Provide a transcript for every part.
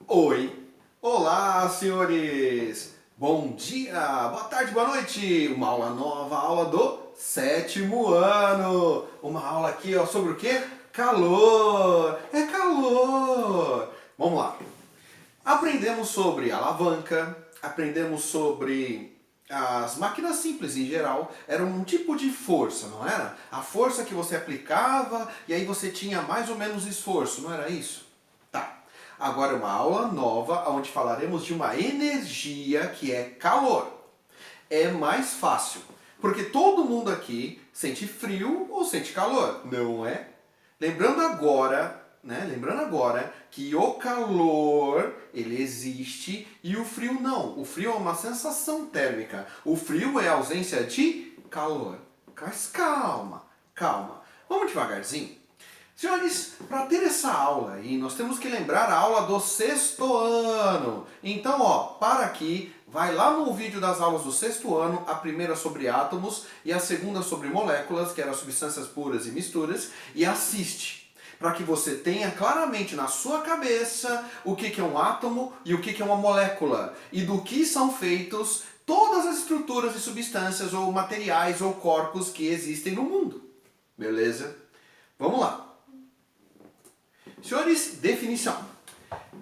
Oi! Olá, senhores! Bom dia, boa tarde, boa noite! Uma aula nova, aula do sétimo ano! Uma aula aqui, ó, sobre o quê? Calor! É calor! Vamos lá! Aprendemos sobre alavanca, aprendemos sobre as máquinas simples em geral. Era um tipo de força, não era? A força que você aplicava e aí você tinha mais ou menos esforço, não era isso? Tá. Agora uma aula nova onde falaremos de uma energia que é calor. É mais fácil, porque todo mundo aqui sente frio ou sente calor, não é? Lembrando agora, né? Lembrando agora que o calor, ele existe e o frio não. O frio é uma sensação térmica. O frio é a ausência de calor. Mas calma, calma. Vamos devagarzinho. Senhores, para ter essa aula aí, nós temos que lembrar a aula do sexto ano. Então, ó, para aqui, vai lá no vídeo das aulas do sexto ano, a primeira sobre átomos e a segunda sobre moléculas, que eram substâncias puras e misturas, e assiste. Para que você tenha claramente na sua cabeça o que é um átomo e o que é uma molécula. E do que são feitos todas as estruturas e substâncias ou materiais ou corpos que existem no mundo. Beleza? Vamos lá. Senhores, definição.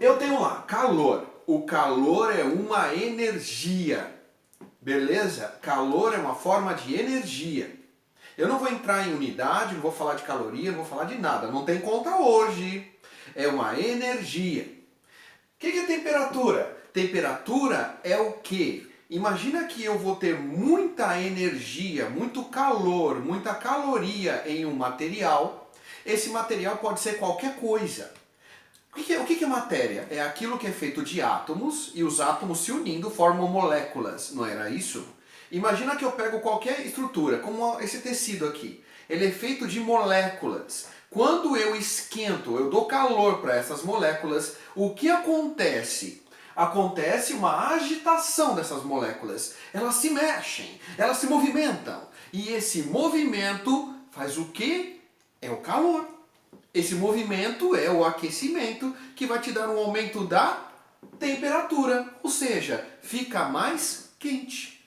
Eu tenho lá, calor. O calor é uma energia. Beleza? Calor é uma forma de energia. Eu não vou entrar em unidade, não vou falar de caloria, não vou falar de nada. Não tem conta hoje. É uma energia. O que é temperatura? Temperatura é o quê? Imagina que eu vou ter muita energia, muito calor, muita caloria em um material. Esse material pode ser qualquer coisa. O que é matéria? É aquilo que é feito de átomos e os átomos se unindo formam moléculas, não era isso? Imagina que eu pego qualquer estrutura, como esse tecido aqui. Ele é feito de moléculas. Quando eu esquento, eu dou calor para essas moléculas, o que acontece? Acontece uma agitação dessas moléculas. Elas se mexem, elas se movimentam. E esse movimento faz o quê? É o calor. Esse movimento é o aquecimento que vai te dar um aumento da temperatura, ou seja, fica mais quente.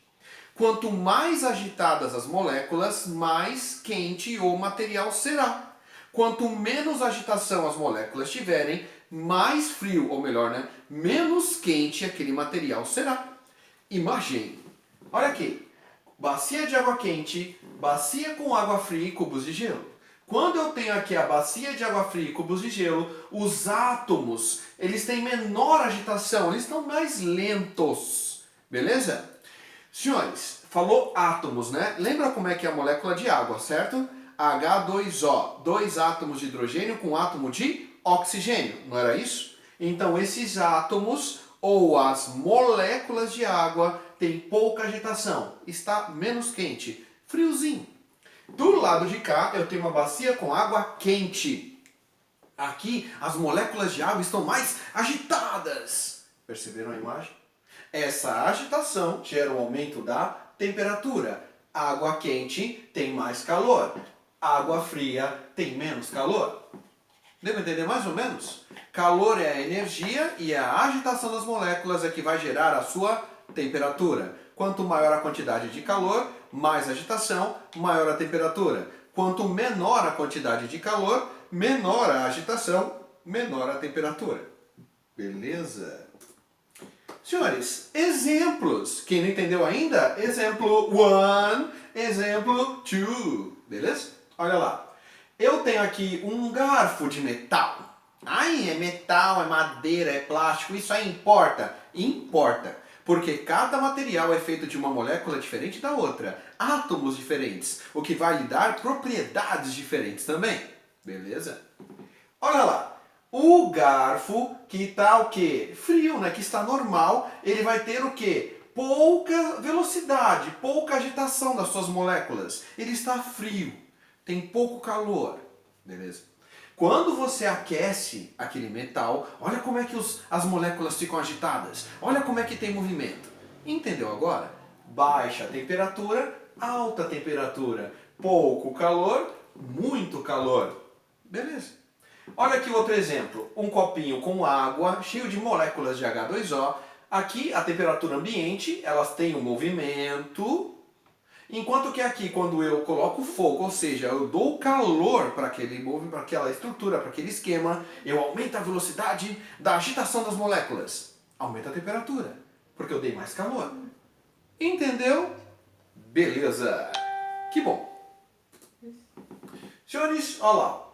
Quanto mais agitadas as moléculas, mais quente o material será. Quanto menos agitação as moléculas tiverem, mais frio, ou melhor, né, menos quente aquele material será. Imagine. Olha aqui. Bacia de água quente, bacia com água fria e cubos de gelo. Quando eu tenho aqui a bacia de água fria e cubos de gelo, os átomos, eles têm menor agitação, eles estão mais lentos. Beleza? Senhores, falou átomos, né? Lembra como é que é a molécula de água, certo? H2O, dois átomos de hidrogênio com um átomo de oxigênio, não era isso? Então esses átomos ou as moléculas de água têm pouca agitação, está menos quente, friozinho. Do lado de cá eu tenho uma bacia com água quente. Aqui as moléculas de água estão mais agitadas. Perceberam a imagem? Essa agitação gera um aumento da temperatura. Água quente tem mais calor. Água fria tem menos calor. Deu para entender mais ou menos? Calor é a energia e a agitação das moléculas é que vai gerar a sua temperatura. Quanto maior a quantidade de calor, mais agitação, maior a temperatura. Quanto menor a quantidade de calor, menor a agitação, menor a temperatura. Beleza? Senhores, exemplos. Quem não entendeu ainda? Exemplo 1, exemplo 2. Beleza? Olha lá. Eu tenho aqui um garfo de metal. Ai, é metal, é madeira, é plástico, isso aí importa? Importa. Porque cada material é feito de uma molécula diferente da outra. Átomos diferentes, o que vai lhe dar propriedades diferentes também. Beleza? Olha lá. O garfo que está o quê? Frio, né? Que está normal, ele vai ter o quê? Pouca velocidade, pouca agitação das suas moléculas. Ele está frio, tem pouco calor. Beleza? Quando você aquece aquele metal, olha como é que as moléculas ficam agitadas. Olha como é que tem movimento. Entendeu agora? Baixa temperatura, alta temperatura. Pouco calor, muito calor. Beleza? Olha aqui outro exemplo. Um copinho com água, cheio de moléculas de H2O. Aqui, a temperatura ambiente, elas têm um movimento. Enquanto que aqui, quando eu coloco fogo, ou seja, eu dou calor para para aquela estrutura, para aquele esquema, eu aumento a velocidade da agitação das moléculas. Aumenta a temperatura, porque eu dei mais calor. Entendeu? Beleza. Que bom. Senhores, olha lá.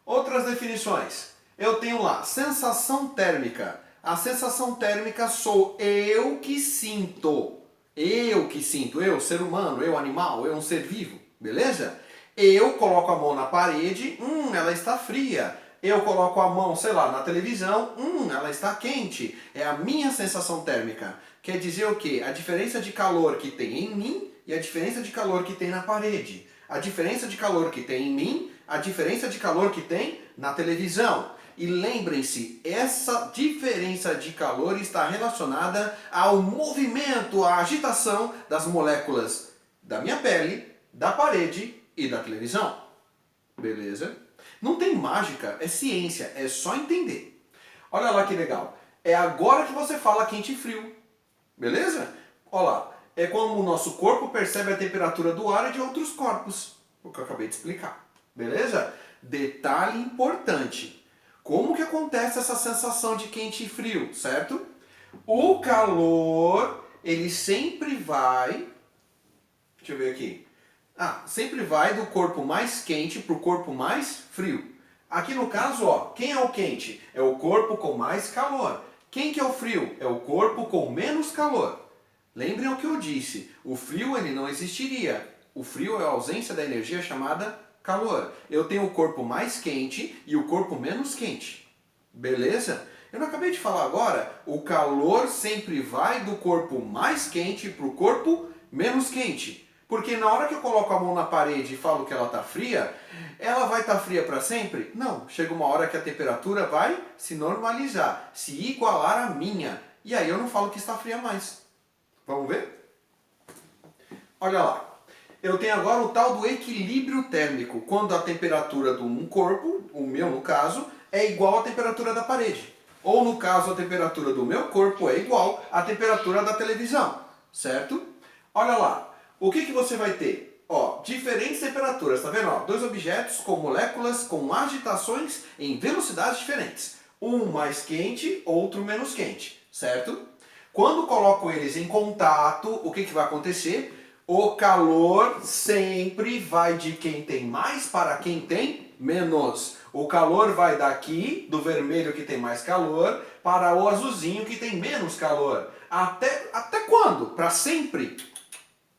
Outras definições. Eu tenho lá, sensação térmica. A sensação térmica sou eu que sinto. Eu que sinto, eu, ser humano, eu, animal, eu, um ser vivo, beleza? Eu coloco a mão na parede, ela está fria. Eu coloco a mão, sei lá, na televisão, ela está quente. É a minha sensação térmica. Quer dizer o quê? A diferença de calor que tem em mim e a diferença de calor que tem na parede. A diferença de calor que tem em mim, a diferença de calor que tem na televisão. E lembrem-se, essa diferença de calor está relacionada ao movimento, à agitação das moléculas da minha pele, da parede e da televisão. Beleza? Não tem mágica, é ciência, é só entender. Olha lá que legal. É agora que você fala quente e frio. Beleza? Olha lá. É como o nosso corpo percebe a temperatura do ar e de outros corpos. O que eu acabei de explicar. Beleza? Detalhe importante. Como que acontece essa sensação de quente e frio, certo? O calor, ele sempre vai... Deixa eu ver aqui. Sempre vai do corpo mais quente para o corpo mais frio. Aqui no caso, ó, quem é o quente? É o corpo com mais calor. Quem que é o frio? É o corpo com menos calor. Lembrem o que eu disse. O frio, ele não existiria. O frio é a ausência da energia chamada calor. Eu tenho o corpo mais quente e o corpo menos quente. Beleza? Eu não acabei de falar agora? O calor sempre vai do corpo mais quente para o corpo menos quente. Porque na hora que eu coloco a mão na parede e falo que ela está fria, ela vai estar fria para sempre? Não. Chega uma hora que a temperatura vai se normalizar, se igualar à minha. E aí eu não falo que está fria mais. Vamos ver? Olha lá. Eu tenho agora o tal do equilíbrio térmico, quando a temperatura de um corpo, o meu no caso, é igual à temperatura da parede. Ou no caso, a temperatura do meu corpo é igual à temperatura da televisão, certo? Olha lá, o que você vai ter? Ó, diferentes temperaturas, tá vendo? Ó, dois objetos com moléculas com agitações em velocidades diferentes. Um mais quente, outro menos quente, certo? Quando coloco eles em contato, o que vai acontecer? O calor sempre vai de quem tem mais para quem tem menos. O calor vai daqui, do vermelho que tem mais calor, para o azulzinho que tem menos calor. Até quando? Para sempre?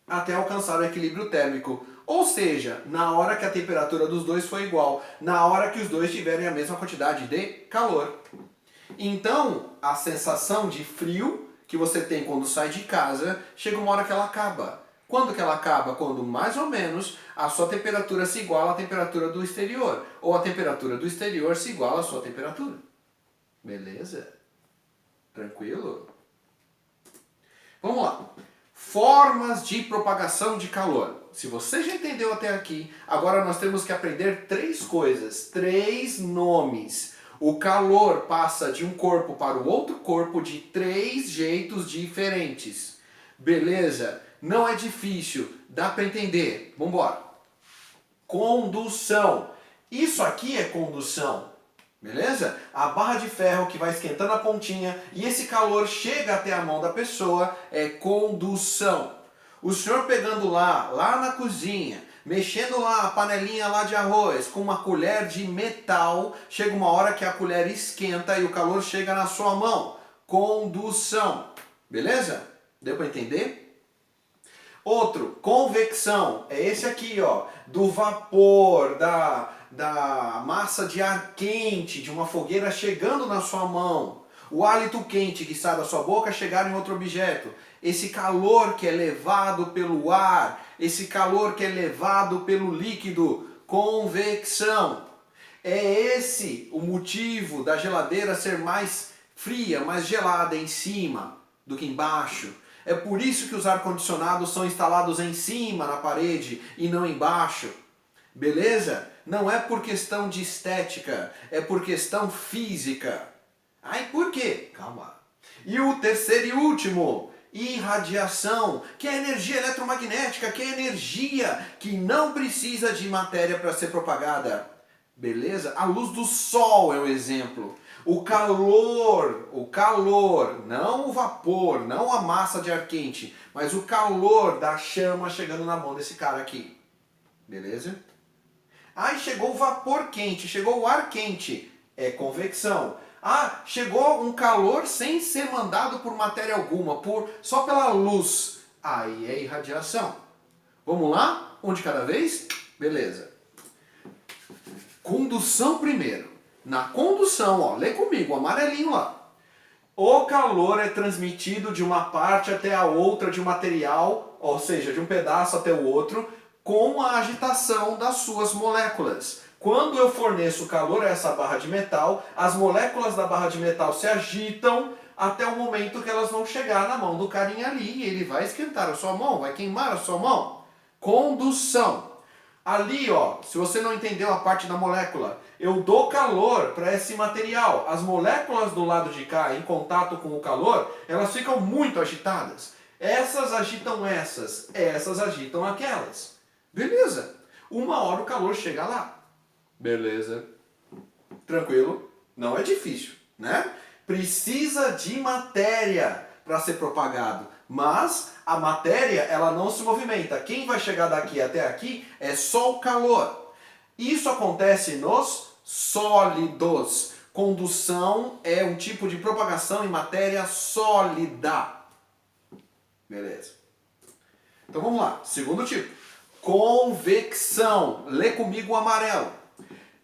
Até alcançar o equilíbrio térmico. Ou seja, na hora que a temperatura dos dois for igual, na hora que os dois tiverem a mesma quantidade de calor. Então, a sensação de frio que você tem quando sai de casa, chega uma hora que ela acaba. Quando que ela acaba? Quando mais ou menos a sua temperatura se iguala à temperatura do exterior. Ou a temperatura do exterior se iguala à sua temperatura. Beleza? Tranquilo? Vamos lá. Formas de propagação de calor. Se você já entendeu até aqui, agora nós temos que aprender 3 coisas, 3 nomes. O calor passa de um corpo para o outro corpo de 3 jeitos diferentes. Beleza? Não é difícil, dá para entender. Vamos embora. Condução. Isso aqui é condução. Beleza? A barra de ferro que vai esquentando a pontinha e esse calor chega até a mão da pessoa é condução. O senhor pegando lá na cozinha, mexendo lá a panelinha lá de arroz com uma colher de metal, chega uma hora que a colher esquenta e o calor chega na sua mão. Condução. Beleza? Deu para entender? Outro, convecção, é esse aqui, ó, do vapor, da massa de ar quente, de uma fogueira chegando na sua mão. O hálito quente que sai da sua boca chegar em outro objeto. Esse calor que é levado pelo ar, esse calor que é levado pelo líquido, convecção. É esse o motivo da geladeira ser mais fria, mais gelada em cima do que embaixo. É por isso que os ar-condicionados são instalados em cima na parede e não embaixo. Beleza? não é por questão de estética, é por questão física. Ai, por quê? Calma. E o terceiro e último, irradiação, que é energia eletromagnética, que é energia que não precisa de matéria para ser propagada. Beleza? A luz do sol é o exemplo. O calor, não o vapor, não a massa de ar quente, mas o calor da chama chegando na mão desse cara aqui. Beleza? Aí chegou o vapor quente, chegou o ar quente, é convecção. Ah, chegou um calor sem ser mandado por matéria alguma, só pela luz. Aí é irradiação. Vamos lá? Um de cada vez? Beleza. Condução primeiro. Na condução, ó, lê comigo, o amarelinho lá. O calor é transmitido de uma parte até a outra de um material, ou seja, de um pedaço até o outro, com a agitação das suas moléculas. Quando eu forneço calor a essa barra de metal, as moléculas da barra de metal se agitam até o momento que elas vão chegar na mão do carinha ali e ele vai esquentar a sua mão, vai queimar a sua mão. Condução. Ali, ó, se você não entendeu a parte da molécula, eu dou calor para esse material. As moléculas do lado de cá, em contato com o calor, elas ficam muito agitadas. Essas agitam essas agitam aquelas. Beleza. Uma hora o calor chega lá. Beleza. Tranquilo. Não é difícil, né? Precisa de matéria para ser propagado. Mas a matéria, ela não se movimenta. Quem vai chegar daqui até aqui é só o calor. Isso acontece nos sólidos. Condução é um tipo de propagação em matéria sólida. Beleza. Então vamos lá. Segundo tipo. Convecção. Lê comigo o amarelo.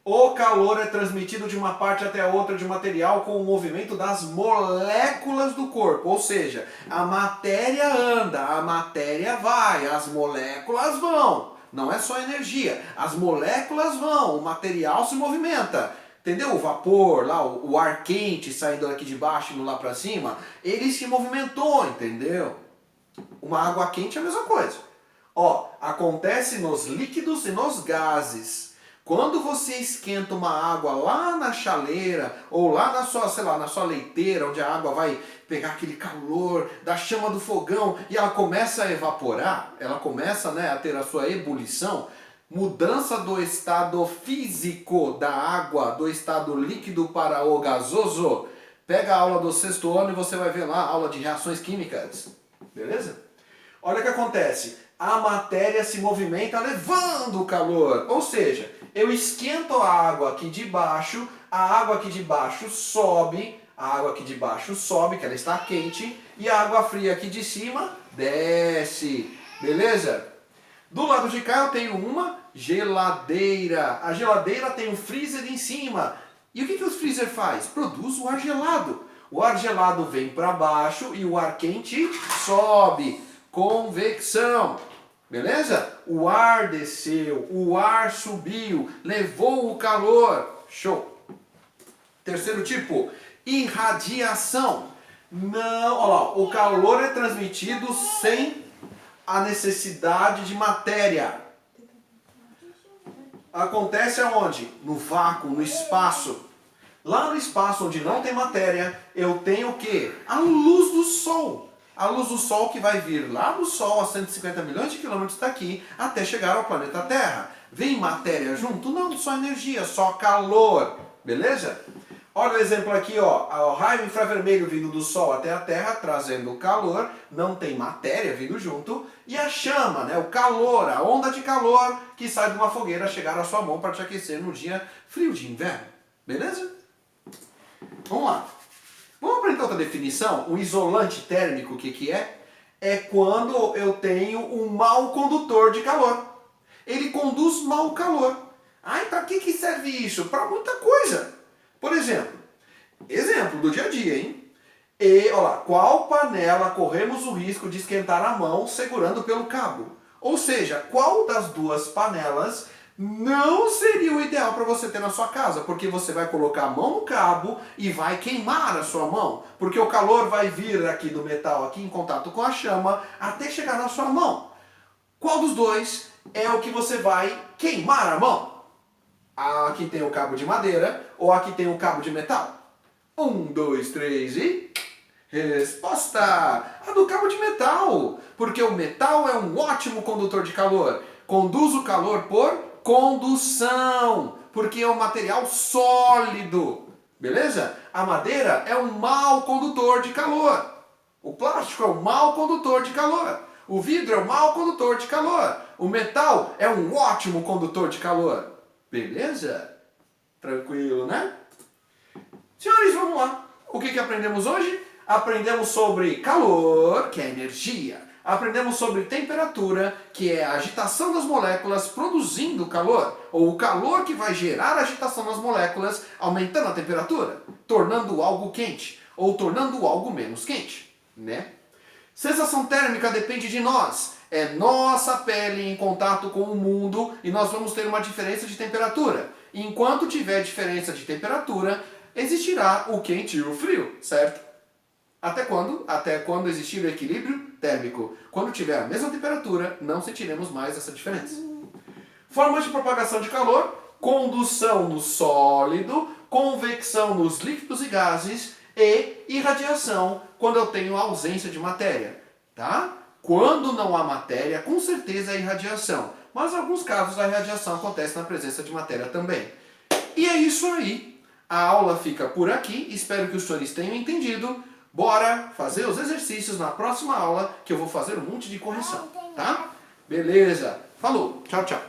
O calor é transmitido de uma parte até a outra de um material com o movimento das moléculas do corpo. Ou seja, a matéria anda, a matéria vai, as moléculas vão. Não é só energia, as moléculas vão, o material se movimenta. Entendeu? O vapor, lá, o ar quente saindo aqui de baixo e indo lá para cima, ele se movimentou, entendeu? Uma água quente é a mesma coisa. Ó, acontece nos líquidos e nos gases. Quando você esquenta uma água lá na chaleira ou lá na sua, sei lá, na sua leiteira, onde a água vai pegar aquele calor da chama do fogão e ela começa a evaporar, ela começa, né, a ter a sua ebulição, mudança do estado físico da água, do estado líquido para o gasoso. Pega a aula do sexto ano e você vai ver lá a aula de reações químicas. Beleza? Olha o que acontece. A matéria se movimenta levando o calor. Ou seja, eu esquento a água aqui de baixo, a água aqui de baixo sobe, que ela está quente, e a água fria aqui de cima desce. Beleza? Do lado de cá eu tenho uma geladeira. A geladeira tem um freezer em cima. E o que o freezer faz? Produz o ar gelado. O ar gelado vem para baixo e o ar quente sobe. Convecção. Beleza? O ar desceu, o ar subiu, levou o calor. Show. Terceiro tipo, irradiação. Não, olha lá, o calor é transmitido sem a necessidade de matéria. Acontece aonde? No vácuo, no espaço. Lá no espaço onde não tem matéria, eu tenho o quê? A luz do sol. A luz do Sol que vai vir lá do Sol a 150 milhões de quilômetros daqui até chegar ao planeta Terra. Vem matéria junto? Não, só energia, só calor. Beleza? Olha o exemplo aqui, ó. O raio infravermelho vindo do Sol até a Terra, trazendo calor. Não tem matéria vindo junto. E a chama, né? O calor, a onda de calor que sai de uma fogueira chegar à sua mão para te aquecer no dia frio de inverno. Beleza? Vamos lá. Vamos aprender outra definição? Um isolante térmico, o que é? É quando eu tenho um mau condutor de calor. Ele conduz mau calor. Ai, para que serve isso? Para muita coisa. Por exemplo do dia a dia, hein? E, olha lá, qual panela corremos o risco de esquentar a mão segurando pelo cabo? Ou seja, qual das duas panelas não seria o ideal para você ter na sua casa, porque você vai colocar a mão no cabo e vai queimar a sua mão, porque o calor vai vir aqui do metal aqui em contato com a chama até chegar na sua mão. Qual dos dois é o que você vai queimar a mão? Aqui tem o cabo de madeira ou aqui tem o cabo de metal? 1, 2, 3 e... Resposta! A do cabo de metal, porque o metal é um ótimo condutor de calor. Conduz o calor por condução, porque é um material sólido. Beleza? A madeira é um mau condutor de calor. O plástico é um mau condutor de calor. O vidro é um mau condutor de calor. O metal é um ótimo condutor de calor. Beleza? Tranquilo, né? Senhores, vamos lá. O que aprendemos hoje? Aprendemos sobre calor, que é energia. Aprendemos sobre temperatura, que é a agitação das moléculas produzindo calor, ou o calor que vai gerar a agitação das moléculas, aumentando a temperatura, tornando algo quente, ou tornando algo menos quente, né? Sensação térmica depende de nós. É nossa pele em contato com o mundo e nós vamos ter uma diferença de temperatura. Enquanto tiver diferença de temperatura, existirá o quente e o frio, certo? Até quando? Até quando existir o equilíbrio térmico. Quando tiver a mesma temperatura, não sentiremos mais essa diferença. Formas de propagação de calor: condução no sólido, convecção nos líquidos e gases e irradiação quando eu tenho ausência de matéria. Tá? Quando não há matéria, com certeza é irradiação. Mas em alguns casos a irradiação acontece na presença de matéria também. E é isso aí. A aula fica por aqui. Espero que os senhores tenham entendido. Bora fazer os exercícios na próxima aula, que eu vou fazer um monte de correção, tá? Beleza. Falou. Tchau, tchau.